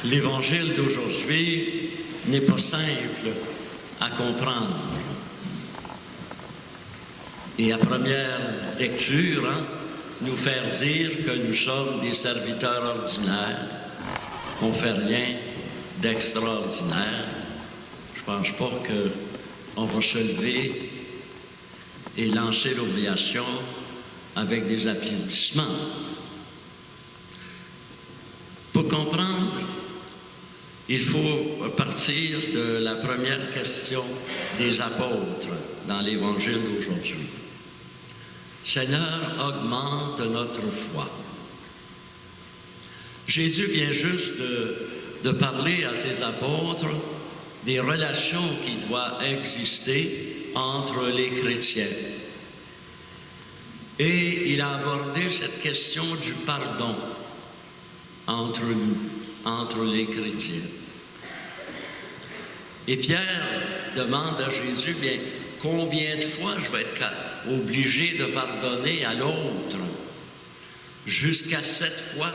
L'Évangile d'aujourd'hui n'est pas simple à comprendre. Et à première lecture, nous faire dire que nous sommes des serviteurs ordinaires, qu'on ne fait rien d'extraordinaire. Je ne pense pas qu'on va se lever et lancer l'obligation avec des applaudissements. Pour comprendre, il faut partir de la première question des apôtres dans l'Évangile d'aujourd'hui. Seigneur, augmente notre foi. Jésus vient juste de parler à ses apôtres des relations qui doivent exister entre les chrétiens. Et il a abordé cette question du pardon entre nous, entre les chrétiens. Et Pierre demande à Jésus, bien, combien de fois je vais être obligé de pardonner à l'autre? Jusqu'à 7 fois.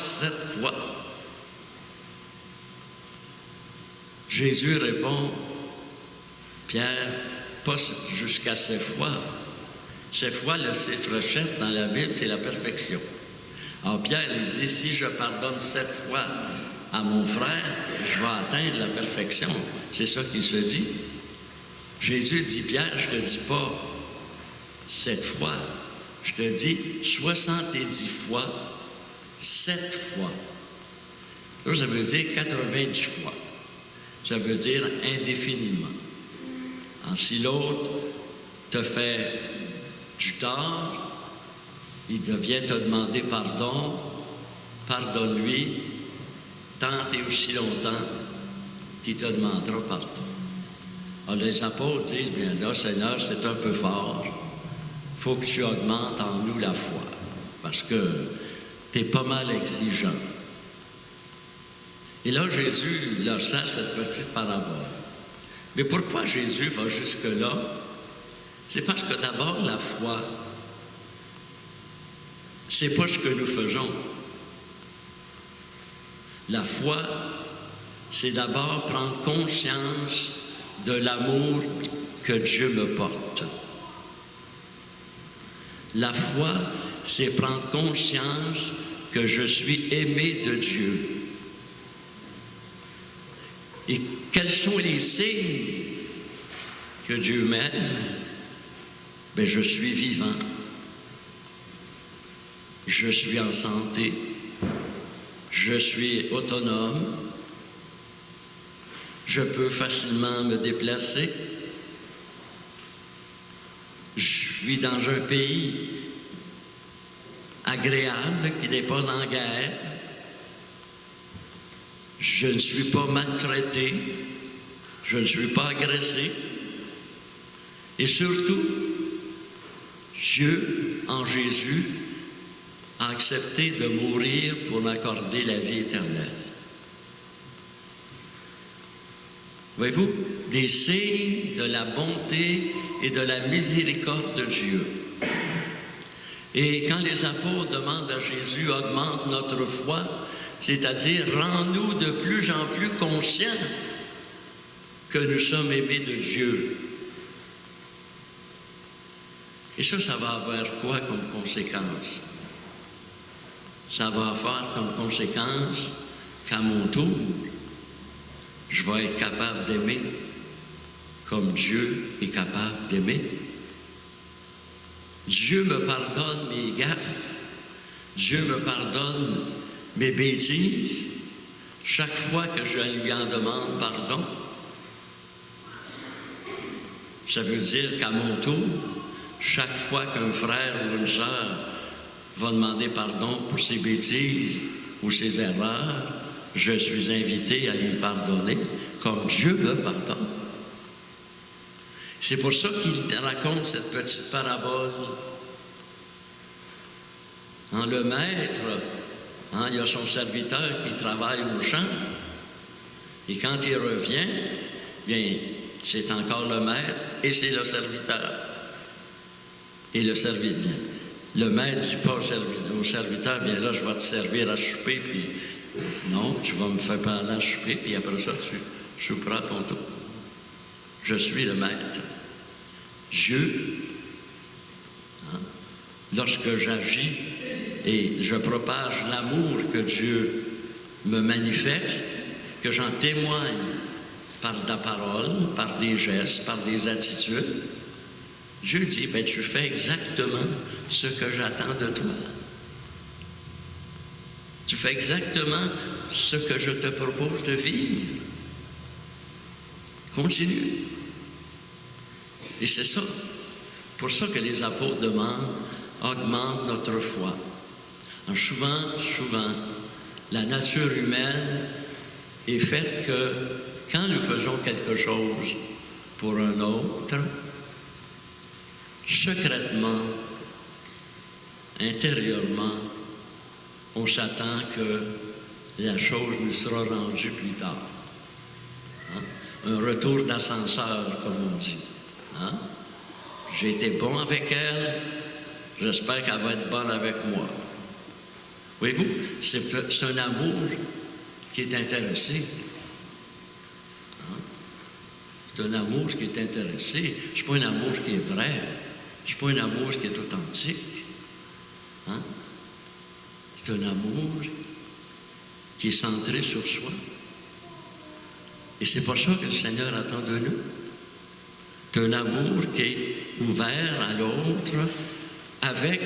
Jésus répond, Pierre, pas jusqu'à 7 fois. 7 fois, le chiffre 7 dans la Bible, c'est la perfection. Alors Pierre, il dit, si je pardonne 7 fois à mon frère, je vais atteindre la perfection. C'est ça qu'il se dit. Jésus dit, Pierre, je ne te dis pas 7 fois, je te dis 70 fois, 7 fois. Ça veut dire 90 fois. Ça veut dire indéfiniment. Si l'autre te fait du tort, il vient te demander pardon, pardonne-lui, tant et aussi longtemps qu'il te demandera pardon. Alors les apôtres disent, bien là, Seigneur, c'est un peu fort, il faut que tu augmentes en nous la foi, parce que tu es pas mal exigeant. Et là, Jésus leur sert cette petite parabole. Mais pourquoi Jésus va jusque-là? C'est parce que d'abord, la foi, c'est pas ce que nous faisons. La foi, c'est d'abord prendre conscience de l'amour que Dieu me porte. La foi, c'est prendre conscience que je suis aimé de Dieu. Et quels sont les signes que Dieu m'aime? Bien, je suis vivant. Je suis en santé. Je suis autonome. Je peux facilement me déplacer. Je suis dans un pays agréable qui n'est pas en guerre. Je ne suis pas maltraité. Je ne suis pas agressé. Et surtout, Dieu, en Jésus, a accepté de mourir pour m'accorder la vie éternelle. Voyez-vous, des signes de la bonté et de la miséricorde de Dieu. Et quand les apôtres demandent à Jésus, augmente notre foi, c'est-à-dire rends-nous de plus en plus conscients que nous sommes aimés de Dieu. Et ça va avoir quoi comme conséquence? Ça va avoir comme conséquence qu'à mon tour, je vais être capable d'aimer comme Dieu est capable d'aimer. Dieu me pardonne mes gaffes. Dieu me pardonne mes bêtises. Chaque fois que je lui en demande pardon, ça veut dire qu'à mon tour, chaque fois qu'un frère ou une sœur va demander pardon pour ses bêtises ou ses erreurs, je suis invité à lui pardonner comme Dieu me pardonne. C'est pour ça qu'il raconte cette petite parabole. Le maître, il y a son serviteur qui travaille au champ, et quand il revient, bien, c'est encore le maître et c'est le serviteur. Et le maître dit pas au serviteur, bien là, je vais te servir à souper, puis Non, tu vas me faire parler à souper, puis après ça, tu souperas à ton tour. Je suis le maître. Dieu, hein, lorsque j'agis et je propage l'amour que Dieu me manifeste, que j'en témoigne par la parole, par des gestes, par des attitudes, Dieu dit, ben, tu fais exactement ce que j'attends de toi. Tu fais exactement ce que je te propose de vivre. Continue. Et c'est ça. Pour ça que les apôtres demandent, augmente notre foi. Alors souvent, la nature humaine est faite que quand nous faisons quelque chose pour un autre, secrètement, intérieurement, on s'attend que la chose nous sera rendue plus tard. Hein? Un retour d'ascenseur, comme on dit. Hein? J'ai été bon avec elle, j'espère qu'elle va être bonne avec moi. Voyez-vous, c'est un amour qui est intéressé. Hein? C'est un amour qui est intéressé. Ce n'est pas un amour qui est vrai. Ce n'est pas un amour qui est authentique. Hein? C'est un amour qui est centré sur soi. Et c'est pas ça que le Seigneur attend de nous. C'est un amour qui est ouvert à l'autre avec,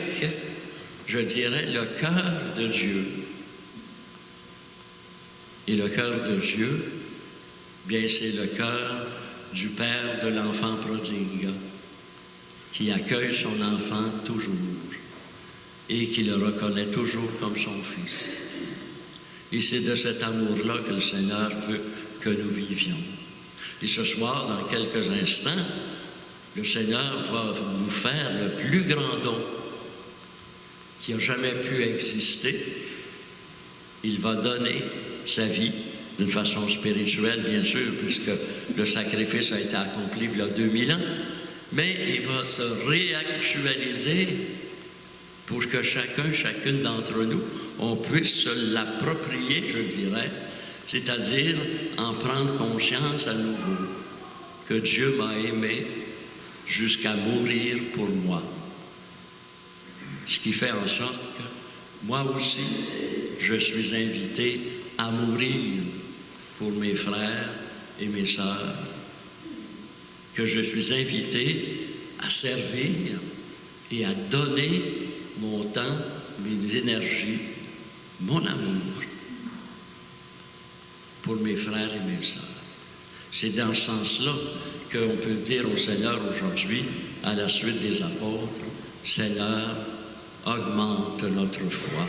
je dirais, le cœur de Dieu. Et le cœur de Dieu, bien, c'est le cœur du Père de l'enfant prodigue, qui accueille son enfant toujours et qui le reconnaît toujours comme son fils. Et c'est de cet amour-là que le Seigneur veut que nous vivions. Et ce soir, dans quelques instants, le Seigneur va nous faire le plus grand don qui a jamais pu exister. Il va donner sa vie d'une façon spirituelle, bien sûr, puisque le sacrifice a été accompli il y a 2000 ans, mais il va se réactualiser pour que chacune d'entre nous, on puisse se l'approprier, je dirais, c'est-à-dire en prendre conscience à nouveau que Dieu m'a aimé jusqu'à mourir pour moi. Ce qui fait en sorte que moi aussi, je suis invité à mourir pour mes frères et mes sœurs, que je suis invité à servir et à donner mon temps, mes énergies, mon amour pour mes frères et mes sœurs. C'est dans ce sens-là qu'on peut dire au Seigneur aujourd'hui, à la suite des apôtres, Seigneur, augmente notre foi.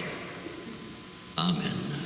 Amen.